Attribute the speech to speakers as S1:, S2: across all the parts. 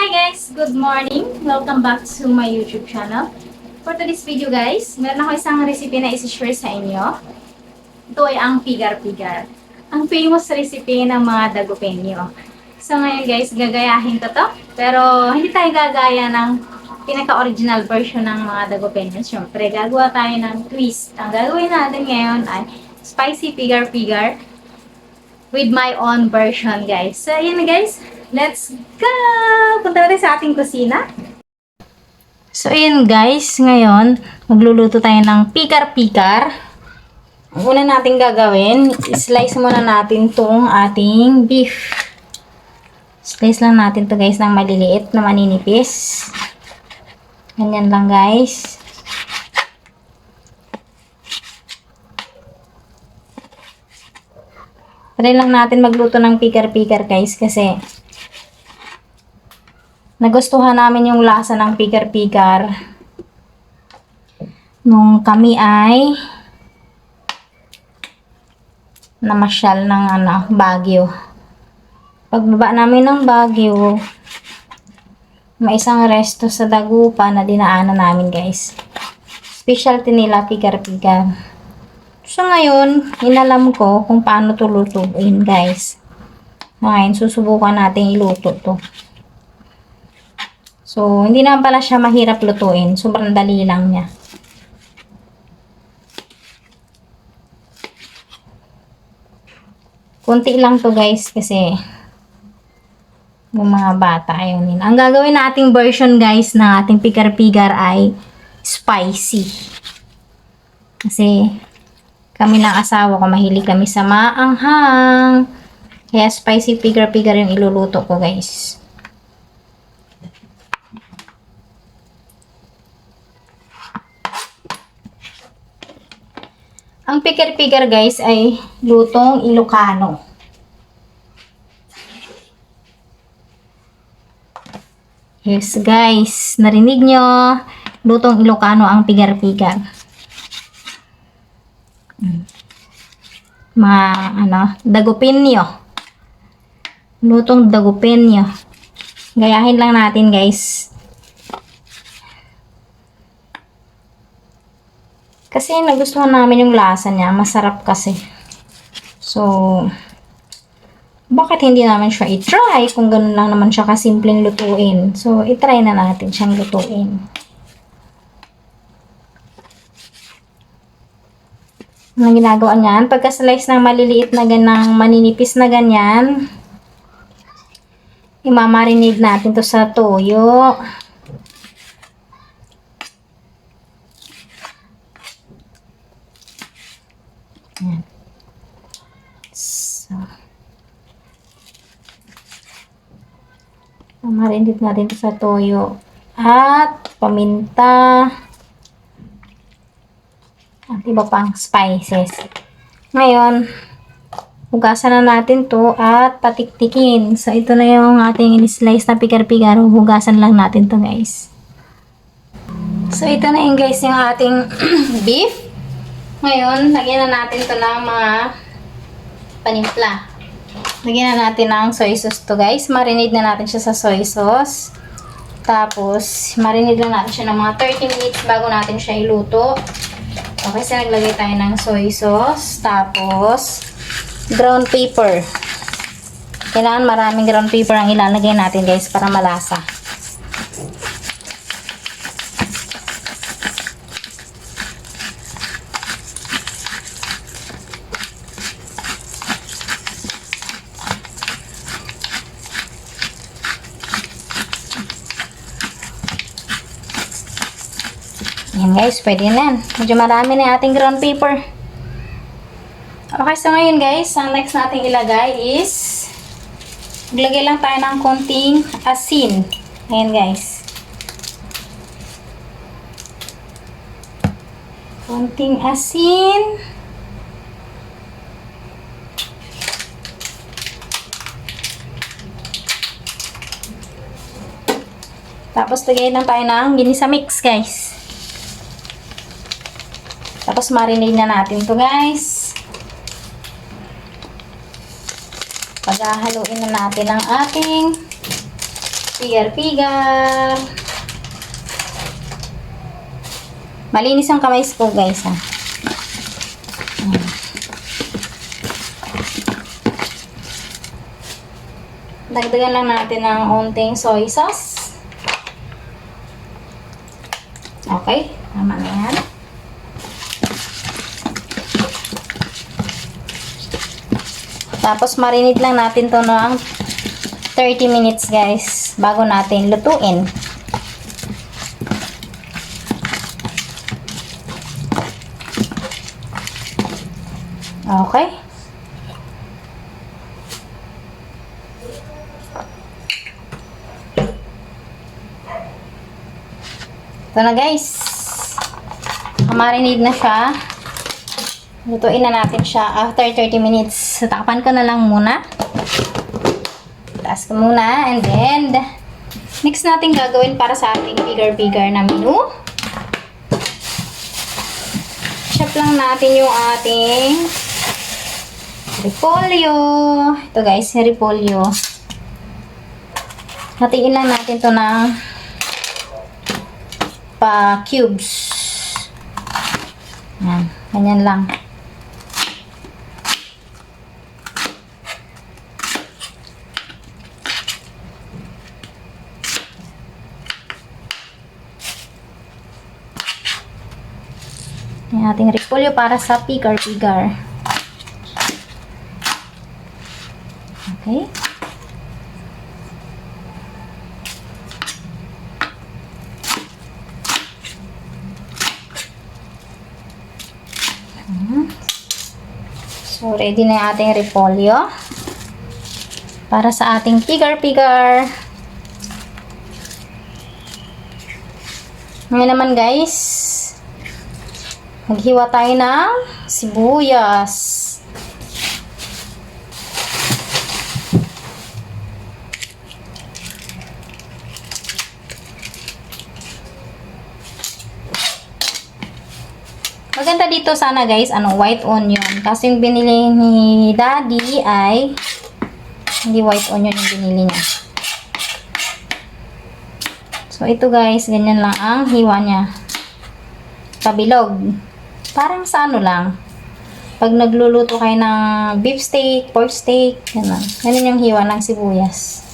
S1: guys! Good morning! Welcome back to my YouTube channel. For today's video guys, meron ako isang recipe na isi-share sa inyo. Ito ay ang pigar-pigar. Ang famous recipe ng mga Dagupeño. So ngayon guys, gagayahin ko to. Pero hindi tayo gagaya ng pinaka-original version ng mga Dagupeño. Siyempre, gagawa tayo ng twist. Ang gagawin natin ngayon ay spicy pigar-pigar with my own version guys. So yun guys, let's go! Punta natin sa ating kusina. So, ayun guys. Ngayon, magluluto tayo ng pikar-pikar. Ang una natin gagawin, slice muna natin tong ating beef. Slice lang natin to guys ng maliliit na maninipis. Ganyan lang guys. Try lang natin magluto ng pikar-pikar guys kasi nagustuhan namin yung lasa ng pikar-pikar nung kami ay namasyal ng Baguio. Pagbaba namin ng Baguio, may isang resto sa Dagupan na dinaanan namin guys. Specialty nila pikar-pikar. So ngayon, inalam ko kung paano to lutuin guys. Ngayon, susubukan natin iluto to. So, hindi naman pala siya mahirap lutuin. Sobrang dali lang niya. Kunti lang to guys kasi yung mga bata ayaw nila. Ang gagawin nating version guys ng ating pikar-pikar ay spicy. Kasi kami ng asawa ko mahilig kami sa maanghang. Kaya spicy pikar-pikar yung iluluto ko guys. Ang pikar-pikar guys ay lutong Ilocano. Yes guys, narinig nyo, lutong Ilocano ang pikar-pikar. Mga Dagupeño. Lutong Dagupeño. Gayahin lang natin guys. Kasi nagustuhan namin yung lasa niya. Masarap kasi. So, bakit hindi naman siya i-try? Kung ganun lang naman siya kasimpleng lutuin. So, i-try na natin siyang lutuin. Ang ginagawa niyan, pagka-slice ng maliliit na ganang maninipis na ganyan, imamarinate natin to sa toyo. Yan. So, marinate natin ito sa toyo at paminta at iba pang spices. Ngayon, hugasan na natin to at patiktikin. So, ito na yung ating in-slice na pikar-pikar. Hugasan lang natin to guys. So, ito na yung guys yung ating beef. Ngayon, lagyan na natin to ng mga panimpla. Lagyan na natin ng soy sauce to guys. Marinate na natin siya sa soy sauce. Tapos, marinate lang natin siya ng mga 30 minutes bago natin siya iluto. Okay, so naglagay tayo ng soy sauce. Tapos, ground pepper. Kailangan maraming ground pepper ang ilalagay natin guys para malasa. Yan guys, pwede na yan. Medyo marami na yung ating ground pepper. Okay, so ngayon guys, ang next natin ilagay is maglagay lang tayo ng konting asin. Ayan guys. Konting asin. Tapos lagay lang tayo ng ginisa mix guys. Tapos marinate na natin to guys. Paghahaluin na natin ang ating Pigar-pigar. Malinis ang kamay ko, guys, ha. Dagdagan lang natin ng onting soy sauce. Okay, tama na yan. Tapos marinate lang natin to ng 30 minutes, guys, bago natin lutuin. Okay. Ito na, guys. Marinate na siya. Lutuin na natin siya after 30 minutes. Takpan ko na lang muna. Taas ko muna. And then, next natin gagawin para sa ating pigar-pigar na menu. Chop lang natin yung ating repolyo. Ito, guys, yung repolyo. Hatiin lang natin to ng pa-cubes. Yan. Ganyan lang. Yung ating repolyo para sa pigar-pigar. Okay. So, ready na yung ating repolyo para sa ating pigar-pigar. Ngayon naman, guys, maghiwa tayo ng sibuyas. Maganda dito sana, guys, white onion. Kasi yung binili ni Daddy ay hindi white onion yung binili niya. So, ito, guys, ganyan lang ang hiwa niya. Kabilog. Parang sa lang. Pag nagluluto kayo ng beef steak, pork steak, ganun. Ganun yung hiwa ng sibuyas.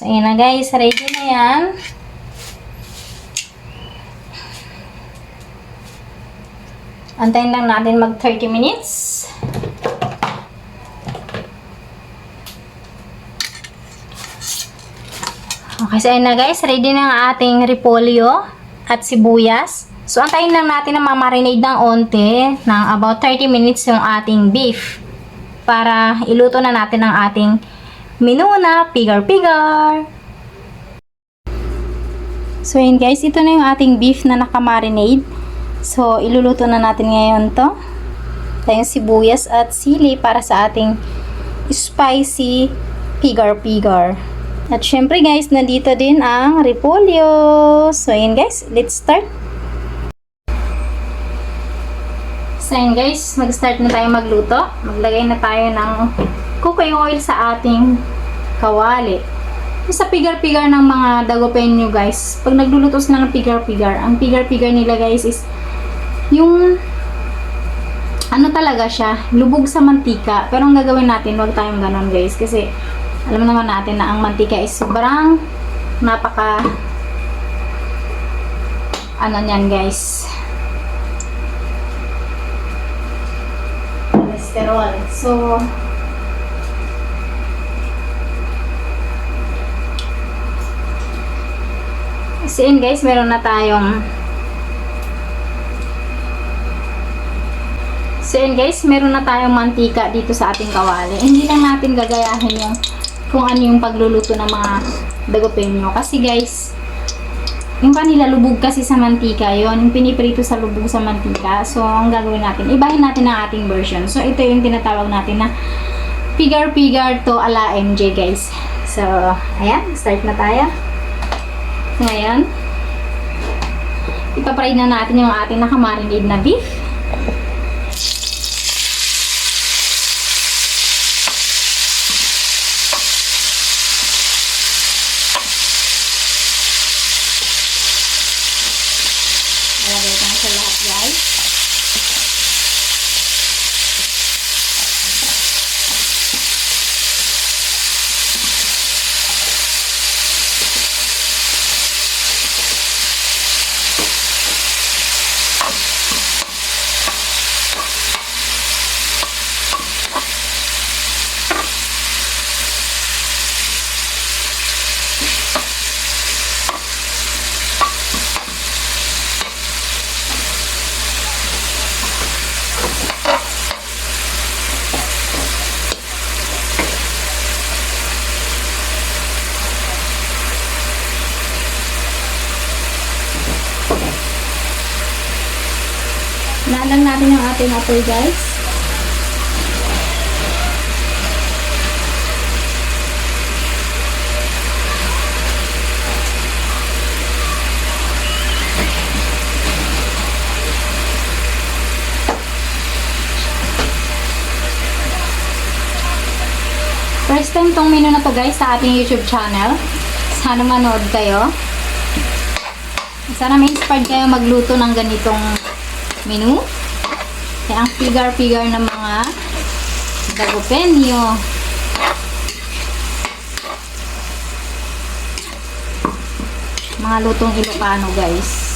S1: So, ayan na, guys. Ready na yan. Antayin lang natin mag 30 minutes. Okay, so ayan na, guys. Ready na ang ating repolyo at sibuyas. So, antayin lang natin na mamarinade ng onte ng about 30 minutes yung ating beef para iluto na natin ang ating menu na pigar-pigar. So, yun, guys. Ito na yung ating beef na nakamarinade. So, iluluto na natin ngayon to. Tayong sibuyas at sili para sa ating spicy pigar-pigar. At syempre, guys, nandito din ang repolyo. So, yun, guys. Let's start. So, yun, guys. Mag-start na tayo magluto. Maglagay na tayo ng cooking oil sa ating kawali. Sa pigar-pigar ng mga dagopen nyo, guys, pag nagluluto sila ng pigar-pigar, ang pigar-pigar nila, guys, is yung ano talaga siya, lubog sa mantika. Pero ang gagawin natin, huwag tayong ganon, guys, kasi alam naman natin na ang mantika is sobrang napaka ano nyan, guys, cholesterol. So, So yun guys, meron na tayong mantika dito sa ating kawali. Hindi lang natin gagayahin yung kung ano yung pagluluto ng mga dagopenyo. Kasi guys, yung kanila lubog kasi sa mantika yon, yung piniprito sa lubog sa mantika. So, ang gagawin natin, ibahin natin ang ating version. So, ito yung tinatawag natin na pigar-pigar to ala MJ guys. So, ayan, start na tayo. Ngayon, ipapry na natin yung ating nakamarinade na beef. Ilagay ko na sa lahat guys. Naalang natin yung ating apoy guys. First time tong menu na to guys sa ating YouTube channel. Sana manood kayo. Sana ma-inspired kayo magluto ng ganitong menu. Kaya ang pigar-pigar ng mga dagopenyo. Mga lutong Ilocano guys.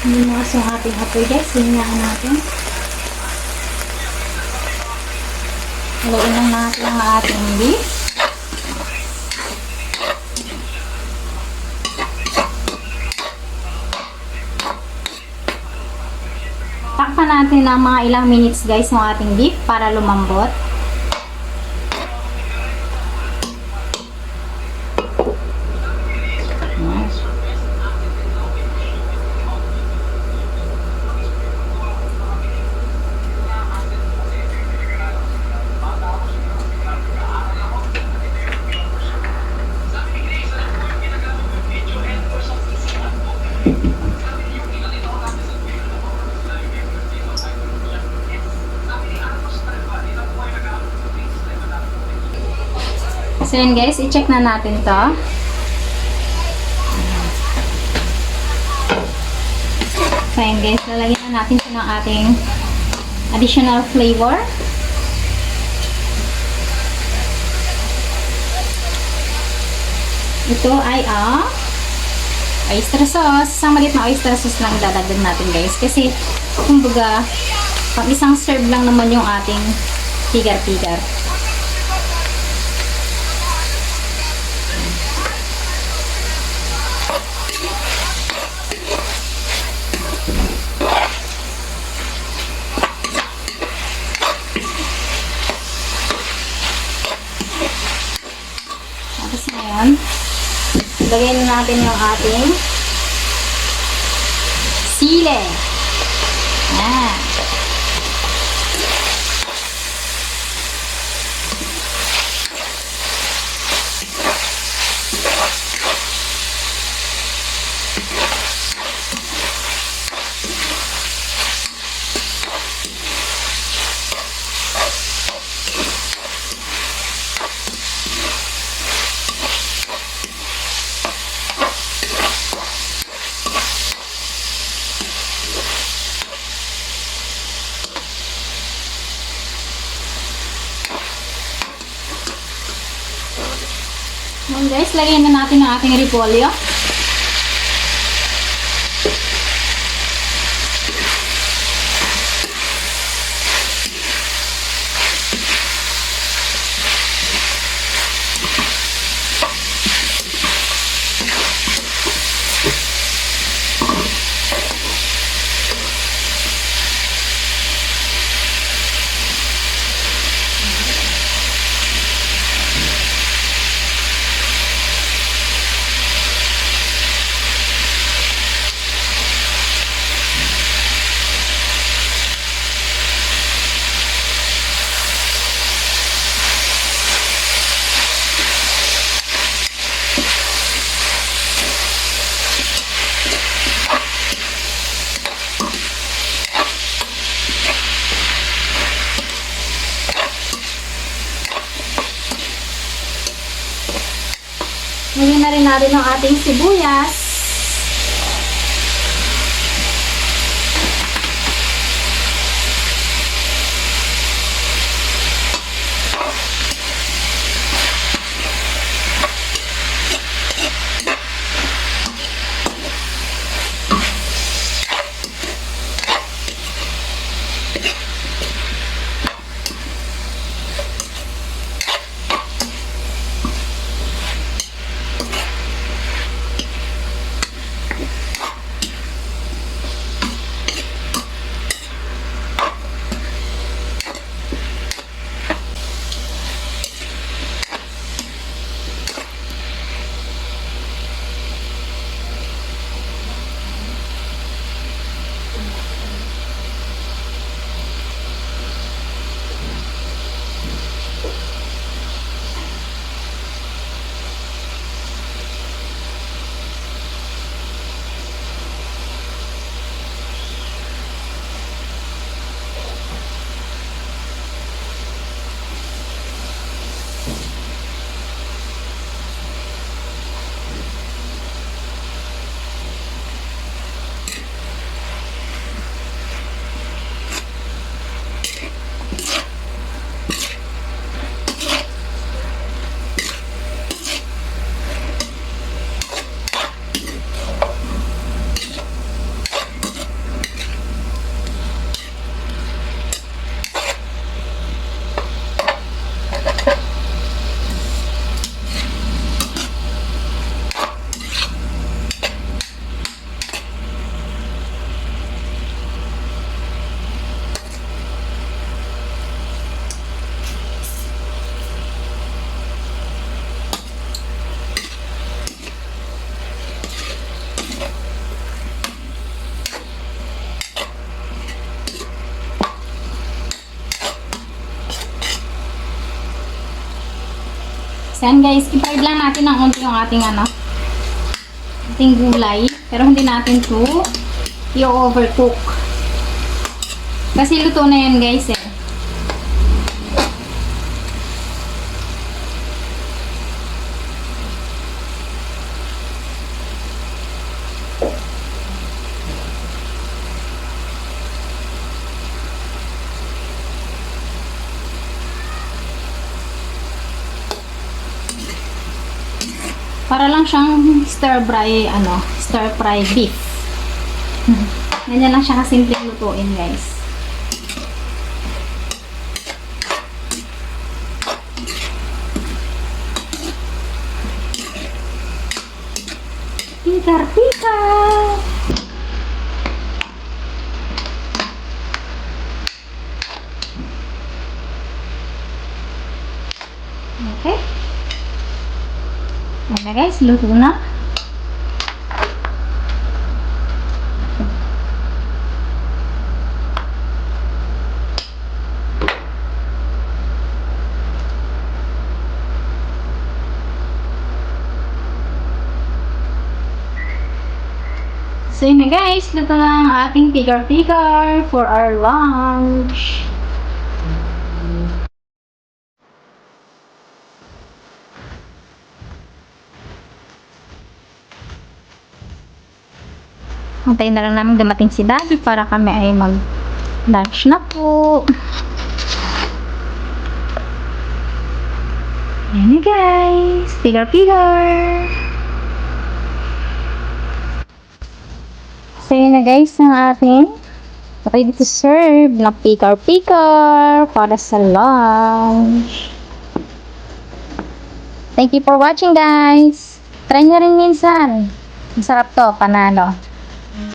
S1: Limuwas yung ating apoy guys. Hingaan natin. Haluin lang natin ang ating beef. Takpan natin ng mga ilang minutes guys yung ating beef para lumambot. So yun guys, i-check na natin to. So yun guys, lalagyan na natin siya ng ating additional flavor. Ito ay oyster sauce. Isang maliit na oyster sauce lang dadagdag natin guys. Kasi, kumbaga, pang isang serve lang naman yung ating pigar-pigar. natin yung ating sile. Yan. Ngayon guys, lagyan na natin ang ating repolyo. Lagyan na rin natin ang ating sibuyas. So yan guys, i-fried lang natin ng unti yung ating ating gulay. Pero hindi natin to i-overcook. Kasi luto na yan guys eh. Para lang siyang stir fry beef. Ganyan lang siya kasimpleng lutuin, guys. Pikar-pikar! Okay. Ayan na guys, luto na. So yun na guys, dito na ang ating pigar-pigar for our lunch. Antayin na lang namin dumating si Daddy para kami ay mag-lunch na po. Ayan na guys, pigar-pigar. So yun na guys, ang ating ready to serve na pigar-pigar para sa lunch. Thank you for watching guys. Try nyo rin minsan. Masarap to, panalo.